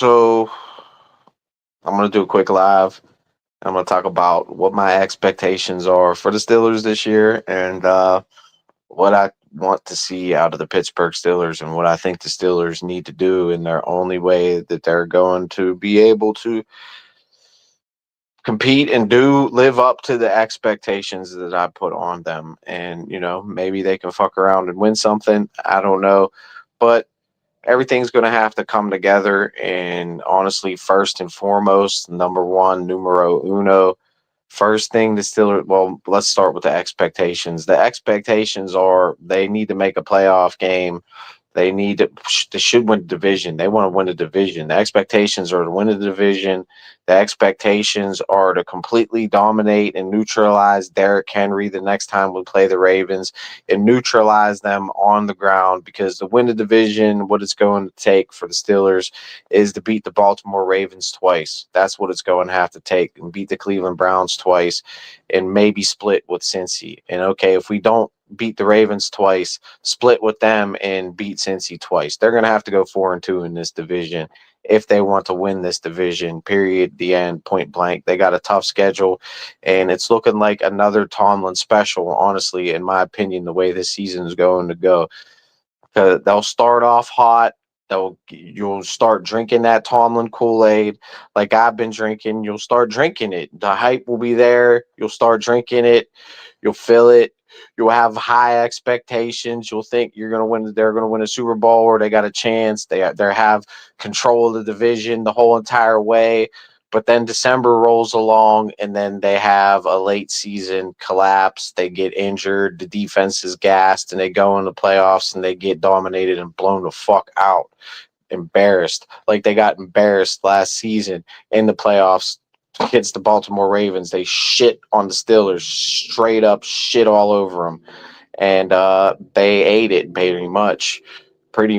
So I'm gonna do a quick live. I'm gonna talk about what my expectations are for the Steelers this year and what I want to see out of the Pittsburgh Steelers and what I think the Steelers need to do in their only way that they're going to be able to compete and do live up to the expectations that I put on them. And, maybe they can fuck around and win something. I don't know. But everything's going to have to come together. And honestly, first and foremost, number one, numero uno, first thing the Steelers, well, let's start with the expectations. The expectations are they need to make a playoff game. They should win the division. They want to win the division. The expectations are to win the division. The expectations are to completely dominate and neutralize Derrick Henry the next time we play the Ravens and neutralize them on the ground, because to win the division, what it's going to take for the Steelers is to beat the Baltimore Ravens twice. That's what it's going to have to take, and beat the Cleveland Browns twice and maybe split with Cincy. And okay, if we don't beat the Ravens twice, split with them, and beat Cincy twice, they're going to have to go 4-2 in this division if they want to win this division, period, the end, point blank. They got a tough schedule, and it's looking like another Tomlin special, honestly, in my opinion, the way this season is going to go. They'll start off hot. You'll start drinking that Tomlin Kool-Aid like I've been drinking. You'll start drinking it. The hype will be there. You'll start drinking it. You'll feel it. You'll have high expectations. You'll think you're going to win. They're going to win a Super Bowl, or they got a chance. They have control of the division the whole entire way. But then December rolls along, and then they have a late season collapse. They get injured. The defense is gassed, and they go in the playoffs, and they get dominated and blown the fuck out. Embarrassed. Like they got embarrassed last season in the playoffs against the Baltimore Ravens. They shit on the Steelers, straight up shit all over them. And they ate it pretty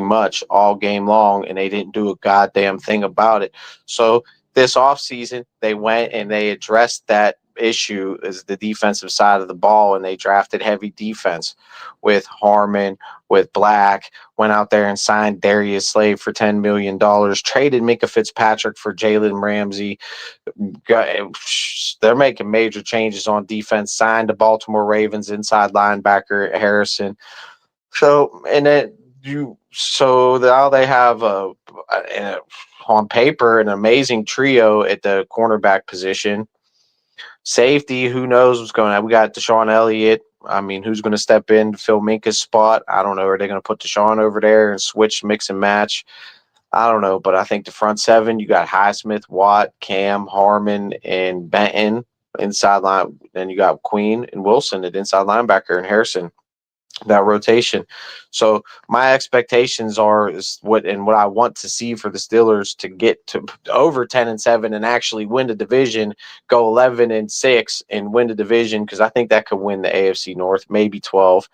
much all game long, and they didn't do a goddamn thing about it. So this offseason, they went and they addressed that issue as the defensive side of the ball, and they drafted heavy defense with Harmon, with Black, went out there and signed Darius Slade for $10 million, traded Minka Fitzpatrick for Jalen Ramsey. They're making major changes on defense, signed the Baltimore Ravens inside linebacker Harrison. So now they have on paper an amazing trio at the cornerback position. Safety, who knows what's going on? We got Deshaun Elliott. I mean, who's going to step in to fill Minka's spot? I don't know. Are they going to put Deshaun over there and switch, mix and match? I don't know. But I think the front seven, you got Highsmith, Watt, Cam, Harmon, and Benton inside line. Then you got Queen and Wilson at inside linebacker, and Harrison, that rotation. So my expectations is what I want to see for the Steelers to get to over 10-7 and actually win the division, go 11-6 and win the division, because I think that could win the AFC North, maybe 12.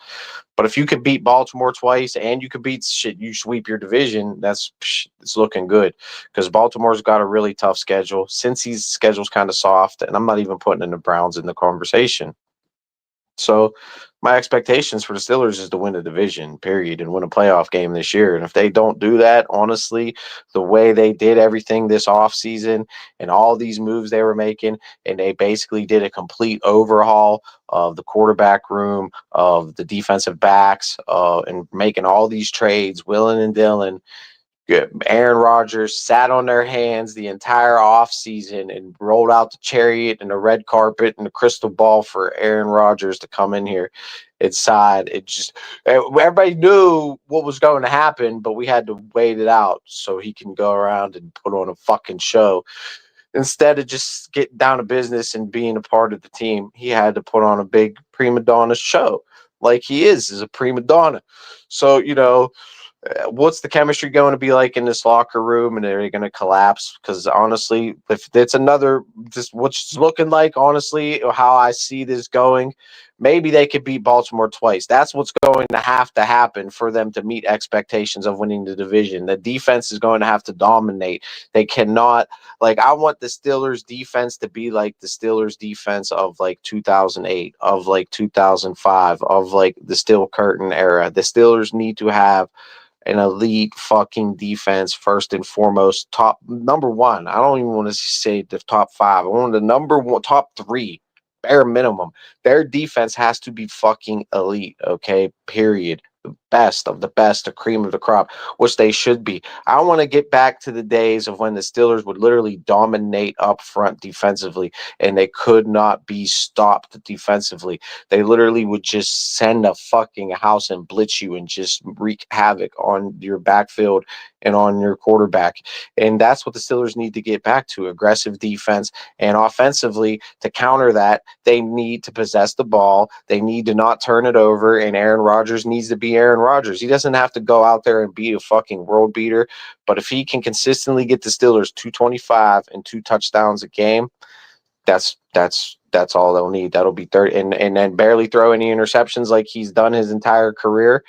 But if you could beat Baltimore twice and you could you sweep your division, it's looking good, because Baltimore's got a really tough schedule. Cincy's schedule's kind of soft, and I'm not even putting in the Browns in the conversation. So my expectations for the Steelers is to win a division, period, and win a playoff game this year. And if they don't do that, honestly, the way they did everything this offseason and all these moves they were making, and they basically did a complete overhaul of the quarterback room, of the defensive backs, and making all these trades, willing and dealing. Aaron Rodgers sat on their hands the entire offseason and rolled out the chariot and the red carpet and the crystal ball for Aaron Rodgers to come in here inside. Everybody knew what was going to happen, but we had to wait it out so he can go around and put on a fucking show. Instead of just getting down to business and being a part of the team, he had to put on a big prima donna show, like he is a prima donna. So, what's the chemistry going to be like in this locker room, and are they going to collapse? Because honestly, if it's just what's looking like, honestly, or how I see this going, maybe they could beat Baltimore twice. That's what's going to happen for them to meet expectations of winning the division. The defense is going to have to dominate. They cannot, I want the Steelers defense to be like the Steelers defense of 2008, of 2005, of the Steel Curtain era. The Steelers need to have an elite fucking defense first and foremost. Top number one. I don't even want to say the top five. I want the number one, top three, bare minimum. Their defense has to be fucking elite. Okay, period. The best of the best, the cream of the crop, which they should be. I want to get back to the days of when the Steelers would literally dominate up front defensively, and they could not be stopped defensively. They literally would just send a fucking house and blitz you and just wreak havoc on your backfield and on your quarterback. And that's what the Steelers need to get back to: aggressive defense. And offensively, to counter that, they need to possess the ball. They need to not turn it over. And Aaron Rodgers needs to be Aaron Rodgers. He doesn't have to go out there and be a fucking world beater. But if he can consistently get the Steelers 225 and 2 touchdowns a game, that's all they'll need. That'll be 30, and then barely throw any interceptions like he's done his entire career,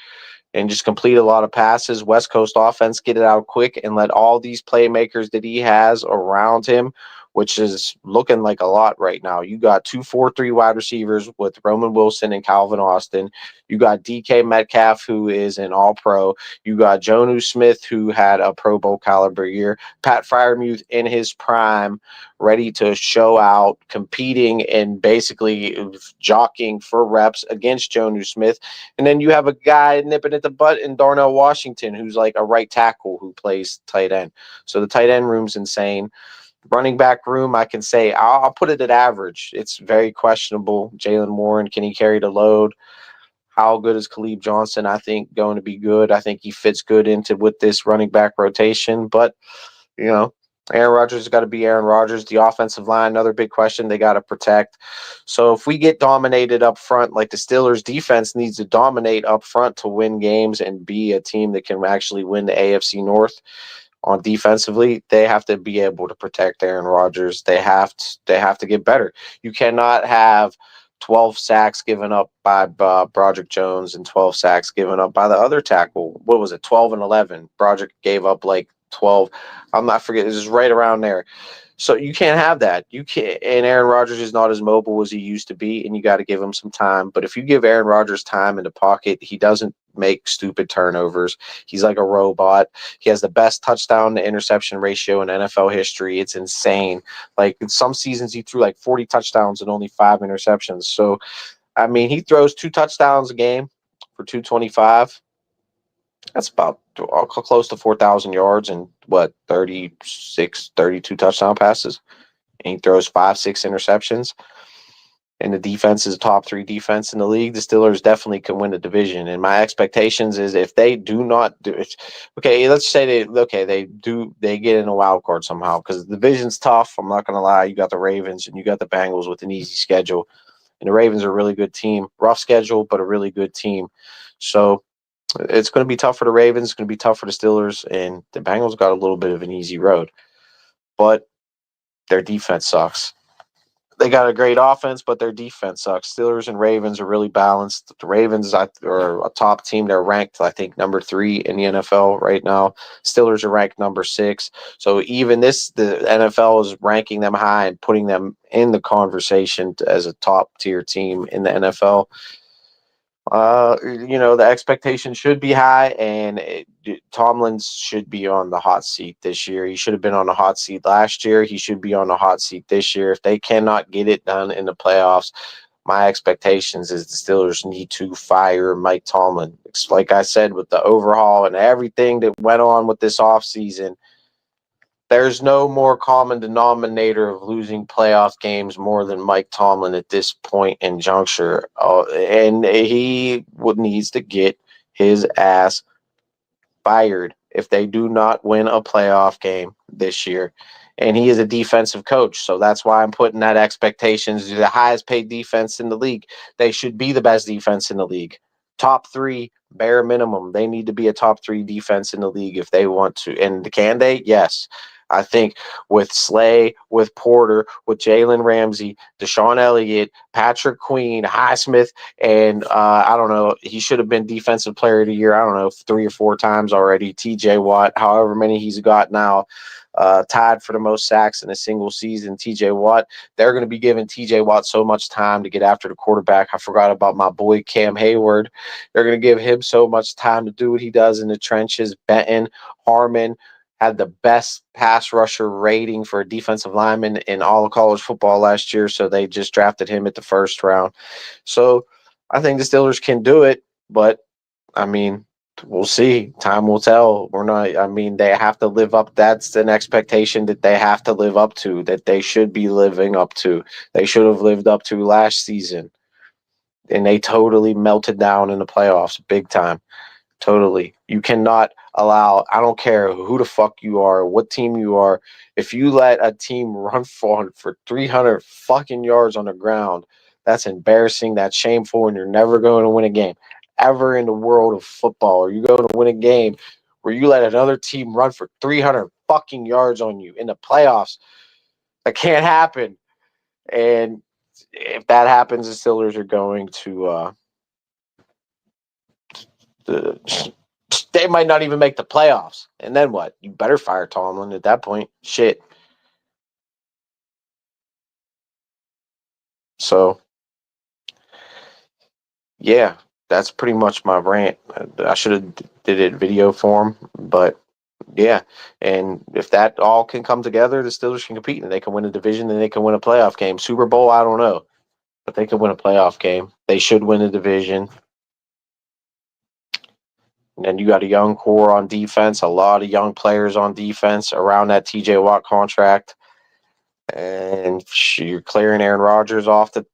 and just complete a lot of passes. West Coast offense, get it out quick and let all these playmakers that he has around him, which is looking like a lot right now. You got 2-4-3 wide receivers with Roman Wilson and Calvin Austin. You got DK Metcalf, who is an all-pro. You got Jonnu Smith, who had a Pro Bowl caliber year. Pat Freiermuth in his prime, ready to show out, competing and basically jockeying for reps against Jonnu Smith. And then you have a guy nipping at the butt in Darnell Washington, who's like a right tackle who plays tight end. So the tight end room's insane. Running back room, I can say I'll put it at average. It's very questionable. Jalen Warren, can he carry the load? How good is Khalib Johnson? I think going to be good. I think he fits good into with this running back rotation. But, you know, Aaron Rodgers has got to be Aaron Rodgers. The offensive line, another big question they got to protect. So if we get dominated up front, like the Steelers defense needs to dominate up front to win games and be a team that can actually win the AFC North on defensively, they have to be able to protect Aaron Rodgers. They have to get better. You cannot have 12 sacks given up by Broderick Jones and 12 sacks given up by the other tackle. What was it? 12 and 11. Broderick gave up like 12. I'm not forgetting. This is right around there. So you can't have that. You can't. And Aaron Rodgers is not as mobile as he used to be, and you got to give him some time. But if you give Aaron Rodgers time in the pocket, he doesn't make stupid turnovers. He's like a robot. He has the best touchdown to interception ratio in NFL history. It's insane. Like in some seasons, he threw like 40 touchdowns and only 5 interceptions. So, I mean, he throws 2 touchdowns a game for 225. That's about close to 4,000 yards and 32 touchdown passes. And he throws 5-6 interceptions. And the defense is a top 3 defense in the league. The Steelers definitely can win the division. And my expectations is if they do not do it, okay, let's say they get in a wild card somehow, because the division's tough. I'm not going to lie. You got the Ravens and you got the Bengals with an easy schedule. And the Ravens are a really good team. Rough schedule, but a really good team. So it's going to be tough for the Ravens. It's going to be tough for the Steelers. And the Bengals got a little bit of an easy road. But their defense sucks. They got a great offense, but their defense sucks. Steelers and Ravens are really balanced. The Ravens are a top team. They're ranked, I think, number 3 in the NFL right now. Steelers are ranked number 6. So even the NFL is ranking them high and putting them in the conversation as a top tier team in the NFL. The expectation should be high, and Tomlin should be on the hot seat this year. He should have been on the hot seat last year. He should be on the hot seat this year. If they cannot get it done in the playoffs, my expectations is the Steelers need to fire Mike Tomlin. It's like I said, with the overhaul and everything that went on with this offseason, there's no more common denominator of losing playoff games more than Mike Tomlin at this point in juncture. And he needs to get his ass fired if they do not win a playoff game this year. And he is a defensive coach, so that's why I'm putting that expectations. The highest paid defense in the league. They should be the best defense in the league. Top 3, bare minimum. They need to be a top 3 defense in the league if they want to. And can they? Yes. I think with Slay, with Porter, with Jalen Ramsey, Deshaun Elliott, Patrick Queen, Highsmith, and I don't know, he should have been Defensive Player of the Year, I don't know, 3 or 4 times already. TJ Watt, however many he's got now. tied for the most sacks in a single season. TJ Watt, they're going to be giving TJ Watt so much time to get after the quarterback. I forgot about my boy Cam Hayward. They're going to give him so much time to do what he does in the trenches. Benton, Harmon had the best pass rusher rating for a defensive lineman in all of college football last year, so they just drafted him at the first round. So I think the Steelers can do it, but I mean, we'll see. Time will tell. We're not, I mean, they have to live up. That's an expectation that they have to live up to, that they should be living up to. They should have lived up to last season. And they totally melted down in the playoffs big time. Totally. You cannot allow, I don't care who the fuck you are, what team you are, if you let a team run for 300 fucking yards on the ground, that's embarrassing, that's shameful, and you're never going to win a game. Ever in the world of football, are you going to win a game where you let another team run for 300 fucking yards on you in the playoffs? That can't happen. And if that happens, the Steelers are going to they might not even make the playoffs. And then what? You better fire Tomlin at that point. Shit. So, yeah, that's pretty much my rant. I should have did it video form, but yeah. And if that all can come together, the Steelers can compete and they can win a division and they can win a playoff game. Super Bowl, I don't know, but they can win a playoff game. They should win a division. And then you got a young core on defense, a lot of young players on defense around that TJ Watt contract. And you're clearing Aaron Rodgers off the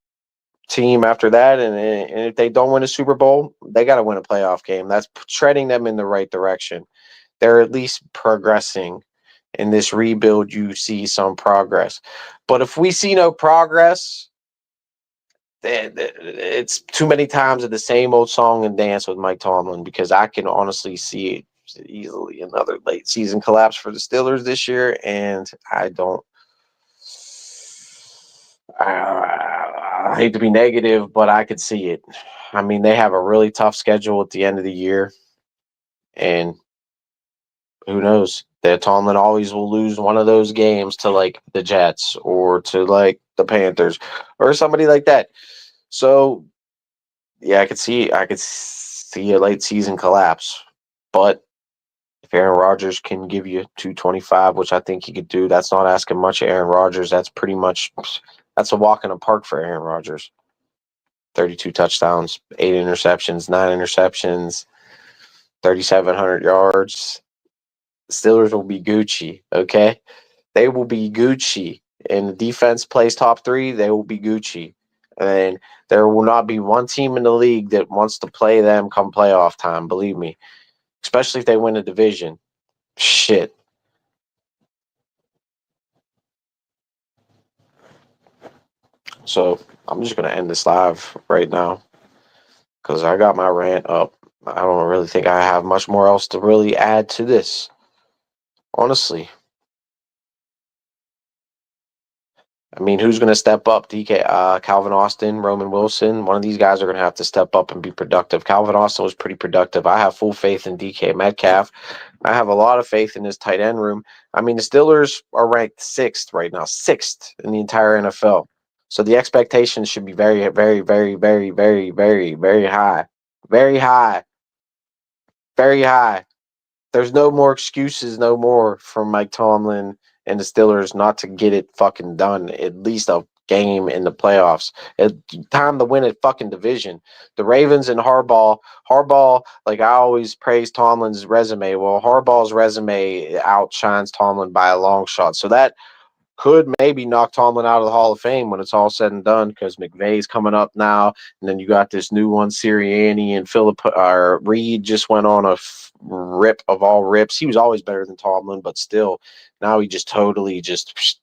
team after that. And if they don't win a Super Bowl, they got to win a playoff game. That's treading them in the right direction. They're at least progressing. In this rebuild, you see some progress. But if we see no progress, it's too many times of the same old song and dance with Mike Tomlin, because I can honestly see easily another late season collapse for the Steelers this year. And I hate to be negative, but I could see it. I mean, they have a really tough schedule at the end of the year, and who knows? That Tomlin always will lose one of those games to like the Jets or to like the Panthers or somebody like that. So yeah, I could see a late season collapse. But if Aaron Rodgers can give you 225, which I think he could do, that's not asking much of Aaron Rodgers. That's pretty much that's a walk in the park for Aaron Rodgers. 32 touchdowns, 8 interceptions, 9 interceptions, 3,700 yards. Steelers will be Gucci, okay? They will be Gucci. And the defense plays top 3, they will be Gucci. And there will not be one team in the league that wants to play them come playoff time, believe me. Especially if they win a division. Shit. So I'm just going to end this live right now because I got my rant up. I don't really think I have much more else to really add to this. Honestly. I mean, who's going to step up? Calvin Austin, Roman Wilson. One of these guys are going to have to step up and be productive. Calvin Austin was pretty productive. I have full faith in DK Metcalf. I have a lot of faith in his tight end room. I mean, the Steelers are ranked 6th right now, 6th in the entire NFL. So the expectations should be very, very, very, very, very, very, very high. Very high. Very high. There's no more excuses, no more from Mike Tomlin and the Steelers not to get it fucking done. At least a game in the playoffs. It's time to win a fucking division. The Ravens and Harbaugh, like I always praise Tomlin's resume. Well, Harbaugh's resume outshines Tomlin by a long shot. So that could maybe knock Tomlin out of the Hall of Fame when it's all said and done, because McVay's coming up now, and then you got this new one, Sirianni, and Reed just went on a rip of all rips. He was always better than Tomlin, but still, now he just totally just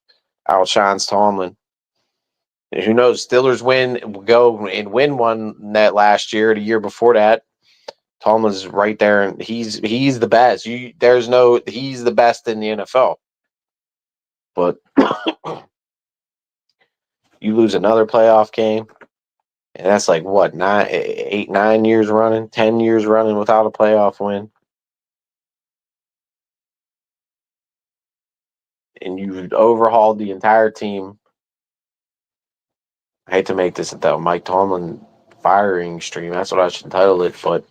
outshines Tomlin. And who knows? Steelers go and win one that last year, the year before that. Tomlin's right there, and he's the best. He's the best in the NFL. But you lose another playoff game, and that's like what, 9 years running, 10 years running without a playoff win. and you've overhauled the entire team. I hate to make this the Mike Tomlin firing stream. That's what I should title it, but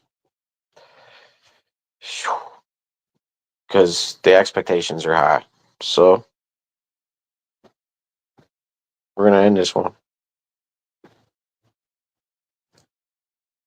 because the expectations are high. So we're gonna end this one.